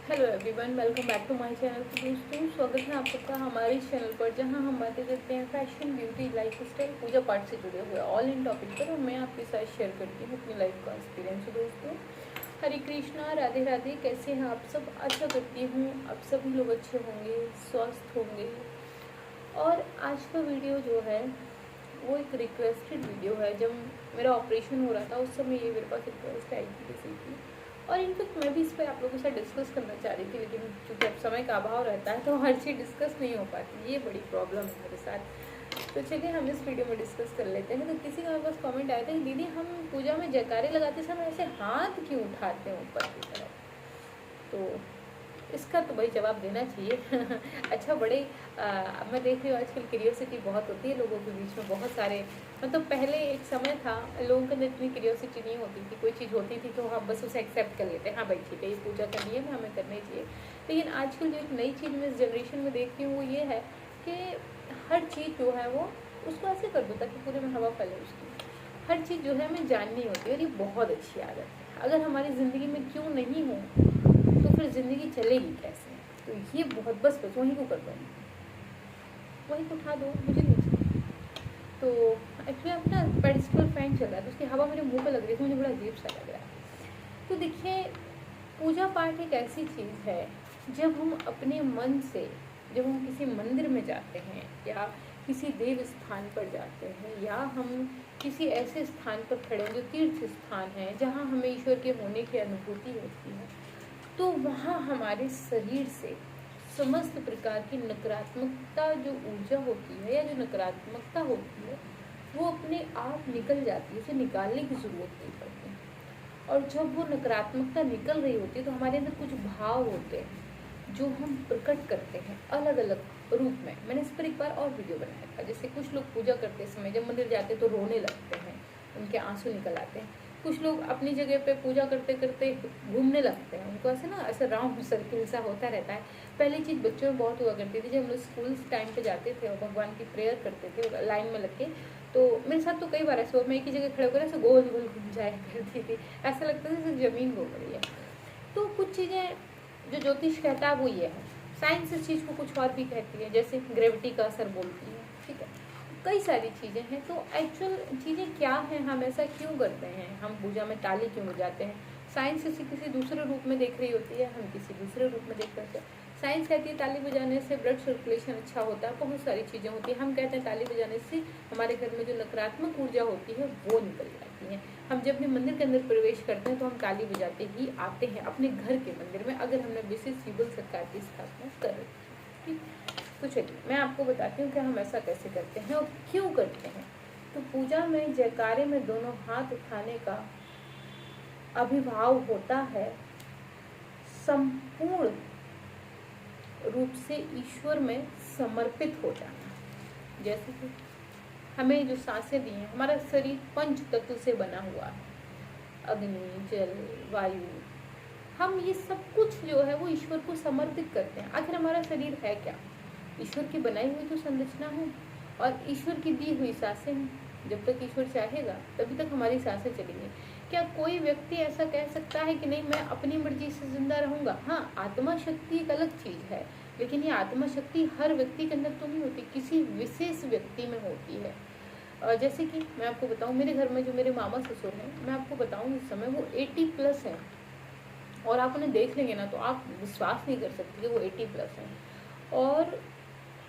Hello everyone, welcome back to my channel. तो दोस्तों, स्वागत है आप सबका हमारे चैनल पर, जहां हम बातें करते हैं फैशन, ब्यूटी, लाइफ स्टाइल, पूजा पाठ से जुड़े हुए ऑल इन टॉपिक पर। और मैं आपके साथ शेयर करती हूँ अपनी लाइफ का एक्सपीरियंस। तो दोस्तों, हरे कृष्णा, राधे राधे। कैसे हैं आप सब? आशा करती हूँ आप सभी लोग अच्छे होंगे, स्वस्थ होंगे। और आज का वीडियो जो है वो एक रिक्वेस्टेड वीडियो है। जब मेरा ऑपरेशन हो रहा था उस समय ये मेरे पास रिक्वेस्ट आई थी किसी की, और इनफैक्ट मैं भी इस पर आप लोगों से डिस्कस करना चाह रही थी, लेकिन क्योंकि अब समय का अभाव रहता है तो हर चीज़ डिस्कस नहीं हो पाती। ये बड़ी प्रॉब्लम है मेरे साथ। तो चलिए हम इस वीडियो में डिस्कस कर लेते हैं। तो किसी का मेरे पास कमेंट आया था कि दीदी, हम पूजा में जयकारे लगाते समय ऐसे हाथ क्यों उठाते हैं ऊपर की तरफ? तो इसका तो भाई जवाब देना चाहिए। अच्छा, बड़े मैं देख रही हूँ आजकल क्यूरियोसिटी बहुत होती है लोगों के बीच में। बहुत सारे, मतलब पहले एक समय था लोगों के अंदर इतनी क्यूरियोसिटी नहीं होती थी। कोई चीज़ होती थी तो हम बस उसे एक्सेप्ट कर लेते हैं, हाँ भाई ठीक है, ये पूजा करनी है, हमें करनी चाहिए। लेकिन आजकल जो एक नई चीज़ मैं इस जनरेशन में देख रही हूँ वो ये है कि हर चीज़ जो है वो उसको ऐसे कर दो ताकि पूरे में हवा फैले उसकी। हर चीज़ जो है हमें जाननी होती है, और ये बहुत अच्छी आदत है। अगर हमारी ज़िंदगी में क्यों नहीं हो तो फिर ज़िंदगी चलेगी कैसे? तो ये बहुत, बस वहीं को कर दो, वहीं को उठा दो, मुझे नहीं चाहिए। तो एक्चुअली अपना पेडिस्टल फैन चल रहा है तो उसकी हवा मेरे मुंह पे लग रही थी, मुझे बड़ा अजीब सा लग रहा है। तो देखिए, पूजा पाठ एक ऐसी चीज़ है, जब हम अपने मन से, जब हम किसी मंदिर में जाते हैं या किसी देव स्थान पर जाते हैं, या हम किसी ऐसे स्थान पर खड़े हैं जो तीर्थ स्थान है जहाँ हमें ईश्वर के होने की अनुभूति होती है, तो वहाँ हमारे शरीर से समस्त प्रकार की नकारात्मकता जो ऊर्जा होती है या जो नकारात्मकता होती है वो अपने आप निकल जाती है। उसे निकालने की ज़रूरत नहीं पड़ती। और जब वो नकारात्मकता निकल रही होती है तो हमारे अंदर कुछ भाव होते हैं जो हम प्रकट करते हैं अलग अलग रूप में। मैंने इस पर एक बार और वीडियो बनाया था। जैसे कुछ लोग पूजा करते समय जब मंदिर जाते तो रोने लगते हैं, उनके आंसू निकल आते हैं। कुछ लोग अपनी जगह पे पूजा करते करते घूमने लगते हैं, उनको ऐसे ना ऐसे राउंड सर्किल सा होता रहता है। पहली चीज़ बच्चों में बहुत हुआ करती थी, जब हम लोग स्कूल टाइम पे जाते थे और भगवान की प्रेयर करते थे लाइन में लग के, तो मेरे साथ तो कई बार ऐसे हुआ, मैं एक ही जगह खड़े होकर ऐसे गोल गोल घूम जाया करती थी। ऐसा लगता था जैसे ज़मीन घूम रही है। तो कुछ चीज़ें जो ज्योतिष कहता है वो ये है। साइंस इस चीज़ को कुछ और भी कहती है, जैसे ग्रेविटी का असर बोलती है, ठीक है। कई सारी चीज़ें हैं। तो एक्चुअल चीज़ें क्या हैं, हम ऐसा क्यों करते हैं, हम पूजा में ताली क्यों बजाते हैं? साइंस इसे किसी दूसरे रूप में देख रही होती है, हम किसी दूसरे रूप में देख रहे हैं। साइंस कहती है ताली बजाने से ब्लड सर्कुलेशन अच्छा होता है, बहुत सारी चीज़ें होती हैं। हम कहते हैं ताली बजाने से हमारे घर में जो नकारात्मक ऊर्जा होती है वो निकल जाती है। हम जब अपने मंदिर के अंदर प्रवेश करते हैं तो हम ताली बजाते ही आते हैं अपने घर के मंदिर में, अगर हमने विशेष युगल सरकार की स्थापना कर रखी है। तो चलिए मैं आपको बताती हूँ कि हम ऐसा कैसे करते हैं और क्यों करते हैं। तो पूजा में जयकारे में दोनों हाथ उठाने का अभिभाव होता है संपूर्ण रूप से ईश्वर में समर्पित हो जाना। जैसे कि हमें जो सांसें दी हैं, हमारा शरीर पंच तत्व से बना हुआ है, अग्नि, जल, वायु। हम ये सब कुछ जो है वो ईश्वर को समर्पित करते हैं। आखिर हमारा शरीर है क्या? ईश्वर की बनाई हुई तो संरचना है, और ईश्वर की दी हुई सांसें हैं। जब तक ईश्वर चाहेगा तभी तक हमारी सांसें चलेंगी। क्या कोई व्यक्ति ऐसा कह सकता है कि नहीं, मैं अपनी मर्जी से जिंदा रहूंगा? हाँ, आत्मा शक्ति एक अलग चीज़ है, लेकिन ये आत्मा शक्ति हर व्यक्ति के अंदर तो नहीं होती, किसी विशेष व्यक्ति में होती है। जैसे कि मैं आपको बताऊं, मेरे घर में जो मेरे मामा ससुर हैं, मैं आपको बताऊं इस समय वो 80+ हैं, और आप उन्हें देख लेंगे ना तो आप विश्वास नहीं कर सकते कि वो 80+ हैं। और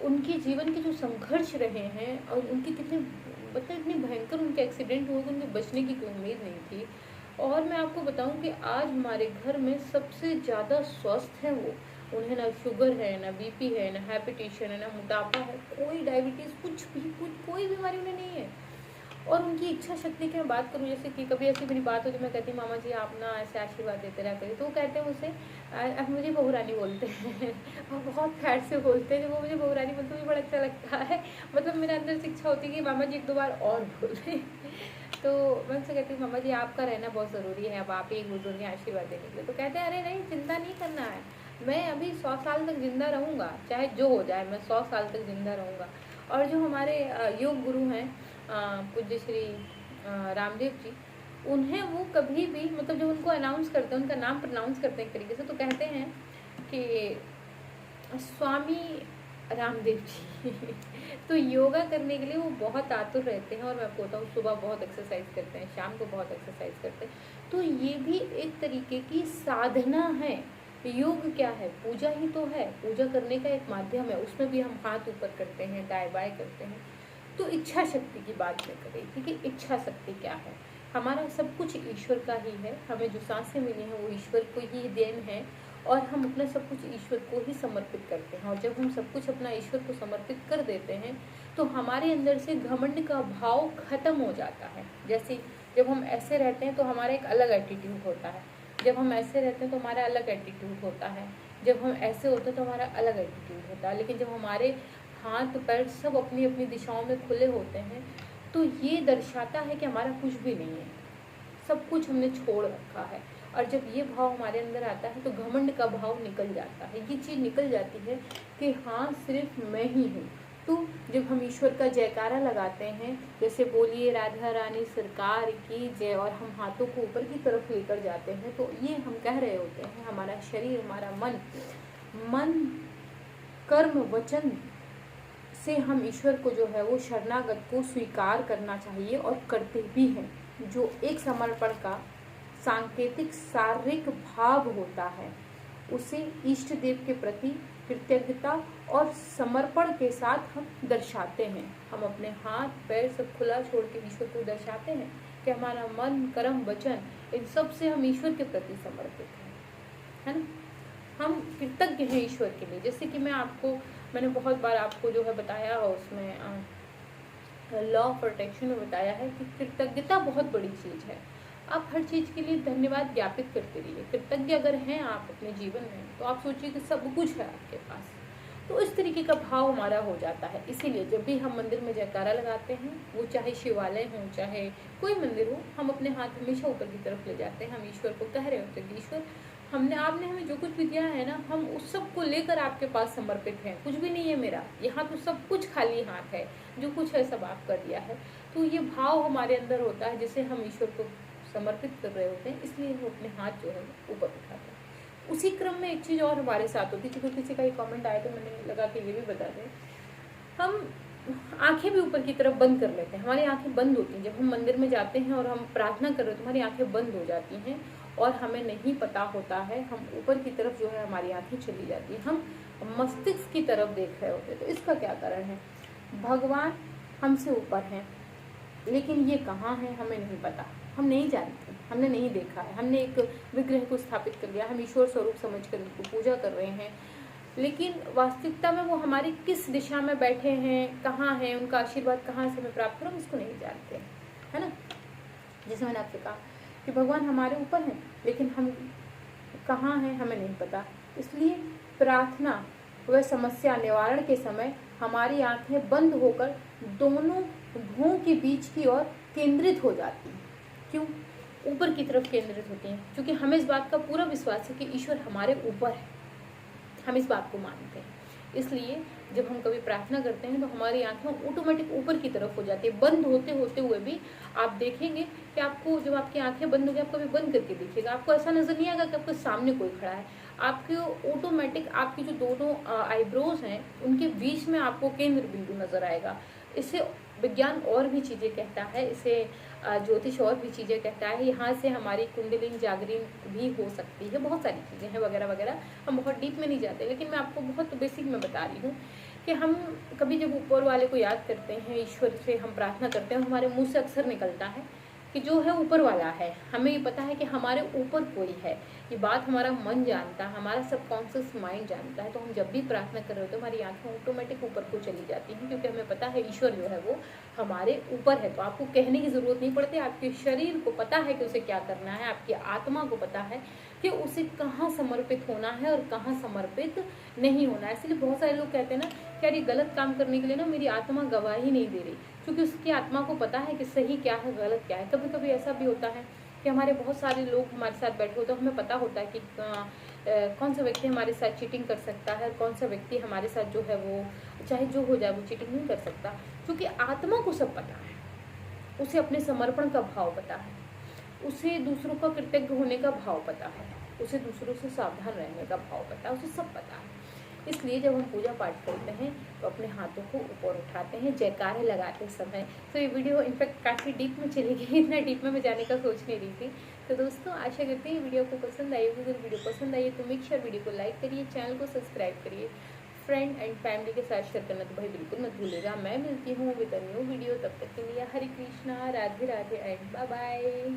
उनके जीवन के जो संघर्ष रहे हैं, और उनकी कितने, मतलब इतनी भयंकर उनके एक्सीडेंट हुए कि उनके बचने की कोई उम्मीद नहीं थी। और मैं आपको बताऊं कि आज हमारे घर में सबसे ज़्यादा स्वस्थ हैं वो। उन्हें ना शुगर है, ना बीपी है, ना हाइपरटेंशन है, ना मोटापा है, कोई डायबिटीज़, कुछ भी, कोई बीमारी उन्हें नहीं है। और उनकी इच्छा शक्ति की मैं बात करूँ, जैसे कि कभी ऐसी मेरी बात हो तो मैं कहती हूँ मामा जी आप ना ऐसे आशीर्वाद देते रहा करिए, तो वो कहते हैं मुझसे, अब मुझे बहू रानी बोलते हैं। और बहुत प्यार से बोलते हैं, जब वो मुझे बहू रानी बोलते मुझे बड़ा अच्छा लगता है। मतलब मेरे अंदर से इच्छा होती है कि मामा जी एक दो बार और बोलें। तो मैं उनसे कहती हूँ मामा जी आपका रहना बहुत ज़रूरी है, अब आप ही एक बुजुर्ग हैं आशीर्वाद देने के लिए। तो कहते हैं अरे नहीं, चिंता नहीं करना है, मैं अभी 100 साल तक जिंदा रहूँगा, चाहे जो हो जाए, मैं 100 साल तक जिंदा रहूँगा। और जो हमारे योग गुरु हैं पूज्य श्री रामदेव जी, उन्हें वो कभी भी, मतलब जब उनको अनाउंस करते हैं, उनका नाम प्रोनाउंस करते हैं एक तरीके से, तो कहते हैं कि स्वामी रामदेव जी तो योगा करने के लिए वो बहुत आतुर रहते हैं, और मैं आपको बताऊँ सुबह बहुत एक्सरसाइज करते हैं, शाम को बहुत एक्सरसाइज करते हैं। तो ये भी एक तरीके की साधना है। योग क्या है? पूजा ही तो है, पूजा करने का एक माध्यम है। उसमें भी हम हाथ ऊपर करते हैं, दाएं बाएं करते हैं। तो इच्छा शक्ति की बात मैं कर रही थी कि इच्छा शक्ति क्या है। हमारा सब कुछ ईश्वर का ही है, हमें जो सांसें मिली हैं वो ईश्वर को ही देन है, और हम अपना सब कुछ ईश्वर को ही समर्पित करते हैं। और जब हम सब कुछ अपना ईश्वर को समर्पित कर देते हैं तो हमारे अंदर से घमंड का भाव खत्म हो जाता है। जैसे जब हम ऐसे रहते हैं तो हमारा एक अलग एटीट्यूड होता है, जब हम ऐसे रहते हैं तो हमारा अलग एटीट्यूड होता है, जब हम ऐसे होते हैं तो हमारा अलग एटीट्यूड होता है। लेकिन जब हमारे हाथ पैर सब अपनी अपनी दिशाओं में खुले होते हैं तो ये दर्शाता है कि हमारा कुछ भी नहीं है, सब कुछ हमने छोड़ रखा है। और जब ये भाव हमारे अंदर आता है तो घमंड का भाव निकल जाता है, ये चीज़ निकल जाती है कि हाँ सिर्फ मैं ही हूँ। तो जब हम ईश्वर का जयकारा लगाते हैं, जैसे बोलिए राधा रानी सरकार की जय, और हम हाथों को ऊपर की तरफ लेकर जाते हैं, तो ये हम कह रहे होते हैं हमारा शरीर, हमारा मन कर्म वचन से हम ईश्वर को जो है वो शरणागत को स्वीकार करना चाहिए, और करते भी हैं। जो एक समर्पण का सांकेतिक शारीरिक भाव होता है उसे इष्ट देव के प्रति कृतज्ञता और समर्पण के साथ हम दर्शाते हैं। हम अपने हाथ पैर सब खुला छोड़ के ईश्वर को दर्शाते हैं कि हमारा मन कर्म वचन इन सब से हम ईश्वर के प्रति समर्पित हैं, है ना। हम कृतज्ञ हैं ईश्वर के लिए। जैसे कि मैंने बहुत बार आपको जो है बताया, उसमें लॉ ऑफ प्रोटेक्शन में बताया है कि कृतज्ञता बहुत बड़ी चीज़ है। आप हर चीज़ के लिए धन्यवाद ज्ञापित करते रहिए। कृतज्ञ अगर हैं आप अपने जीवन में तो आप सोचिए कि सब कुछ है आपके पास, तो इस तरीके का भाव हमारा हो जाता है। इसीलिए जब भी हम मंदिर में जयकारा लगाते हैं, वो चाहे शिवालय हो चाहे कोई मंदिर हो, हम अपने हाथ हमेशा ऊपर की तरफ ले जाते हैं। हम ईश्वर को कह रहे होते हैं कि ईश्वर आपने हमें जो कुछ भी दिया है ना, हम उस सब को लेकर आपके पास समर्पित हैं। कुछ भी नहीं है मेरा, यहाँ तो सब कुछ खाली हाथ है, जो कुछ है सब आपका दिया है। तो ये भाव हमारे अंदर होता है जिसे हम ईश्वर को समर्पित कर रहे होते हैं, इसलिए वो अपने हाथ जो है ऊपर उठाते हैं। उसी क्रम में एक चीज़ और हमारे साथ होती है, क्योंकि किसी का एक कमेंट आया तो मैंने लगा कि ये भी बता दें। हम आंखें भी ऊपर की तरफ बंद कर लेते हैं, हमारी आंखें बंद होती हैं। जब हम मंदिर में जाते हैं और हम प्रार्थना कर रहे हैं तो हमारी आंखें बंद हो जाती हैं और हमें नहीं पता होता है, हम ऊपर की तरफ जो है हमारी आंखें चली जाती हैं, हम मस्तिष्क की तरफ देख रहे होते हैं। तो इसका क्या कारण है? भगवान हमसे ऊपर हैं, लेकिन ये कहाँ है हमें नहीं पता, हम नहीं जानते, हमने नहीं देखा है। हमने एक विग्रह को स्थापित कर लिया, हम ईश्वर स्वरूप समझकर उनको पूजा कर रहे हैं, लेकिन वास्तविकता में वो हमारी किस दिशा में बैठे हैं, कहाँ हैं, उनका आशीर्वाद कहाँ से हमें प्राप्त करो, हम इसको नहीं जानते, है ना। जैसे मैंने आपसे कहा कि भगवान हमारे ऊपर हैं, लेकिन हम कहाँ हैं हमें नहीं पता। इसलिए प्रार्थना व समस्या निवारण के समय हमारी आंखें बंद होकर दोनों भुवों के बीच की ओर केंद्रित हो जाती हैं। क्यों ऊपर की तरफ केंद्रित होती हैं? क्योंकि हमें इस बात का पूरा विश्वास है कि ईश्वर हमारे ऊपर है, हम इस बात को मानते हैं। इसलिए जब हम कभी प्रार्थना करते हैं तो हमारी आंखें ऑटोमेटिक ऊपर की तरफ हो जाती है। बंद होते हुए भी आप देखेंगे कि आपको जब आपकी आंखें बंद होगी, आप कभी बंद करके देखिएगा, आपको ऐसा नजर नहीं आएगा कि आपके सामने कोई खड़ा है। आपके ऑटोमेटिक आपकी जो दोनों आईब्रोज हैं उनके बीच में आपको केंद्र बिंदु नजर आएगा। इसे विज्ञान और भी चीज़ें कहता है, इसे ज्योतिष और भी चीज़ें कहता है। यहाँ से हमारी कुंडलिनी जागरण भी हो सकती है, बहुत सारी चीज़ें हैं वगैरह वगैरह, हम बहुत डीप में नहीं जाते, लेकिन मैं आपको बहुत बेसिक में बता रही हूँ कि हम कभी जब ऊपर वाले को याद करते हैं, ईश्वर से हम प्रार्थना करते हैं, हमारे मुंह से अक्सर निकलता है कि जो है ऊपर वाला है। हमें ये पता है कि हमारे ऊपर कोई है, ये बात हमारा मन जानता है, हमारा सबकॉन्शियस माइंड जानता है। तो हम जब भी प्रार्थना कर रहे होते हैं हमारी आंखें ऑटोमेटिक ऊपर को चली जाती हैं, क्योंकि हमें पता है ईश्वर जो है वो हमारे ऊपर है। तो आपको कहने की ज़रूरत नहीं पड़ती, आपके शरीर को पता है कि उसे क्या करना है, आपकी आत्मा को पता है कि उसे कहाँ समर्पित होना है और कहाँ समर्पित नहीं होना है। इसलिए बहुत सारे लोग कहते हैं ना कि यार ये गलत काम करने के लिए ना मेरी आत्मा गवाही नहीं दे रही, क्योंकि उसकी आत्मा को पता है कि सही क्या है गलत क्या है। कभी कभी ऐसा भी होता है कि हमारे बहुत सारे लोग हमारे साथ बैठे होते हैं, हमें पता होता है कि कौन सा व्यक्ति हमारे साथ चीटिंग कर सकता है, कौन सा व्यक्ति हमारे साथ जो है वो चाहे जो हो जाए वो चीटिंग नहीं कर सकता, क्योंकि आत्मा को सब पता है, उसे अपने समर्पण का भाव पता है, उसे दूसरों का कृतज्ञ होने का भाव पता है। उसे दूसरों से सावधान रहने का भाव पता है, उसे सब पता है। इसलिए जब हम पूजा पाठ करते हैं तो अपने हाथों को ऊपर उठाते हैं जयकारे लगाते समय। तो ये वीडियो इनफैक्ट काफ़ी डीप में चली गई, इतना डीप में मैं जाने का सोच नहीं रही थी। तो दोस्तों आशा करती हूँ वीडियो आपको पसंद आई होगी। अगर वीडियो पसंद आई है तो मेक श्योर वीडियो को लाइक करिए, चैनल को सब्सक्राइब करिए, फ्रेंड एंड फैमिली के साथ शेयर करना तो भाई बिल्कुल मत भूलिएगा। मैं मिलती हूँ विद अ न्यू वीडियो, तब तक के लिए Hare Krishna, Radhe Radhe and bye bye.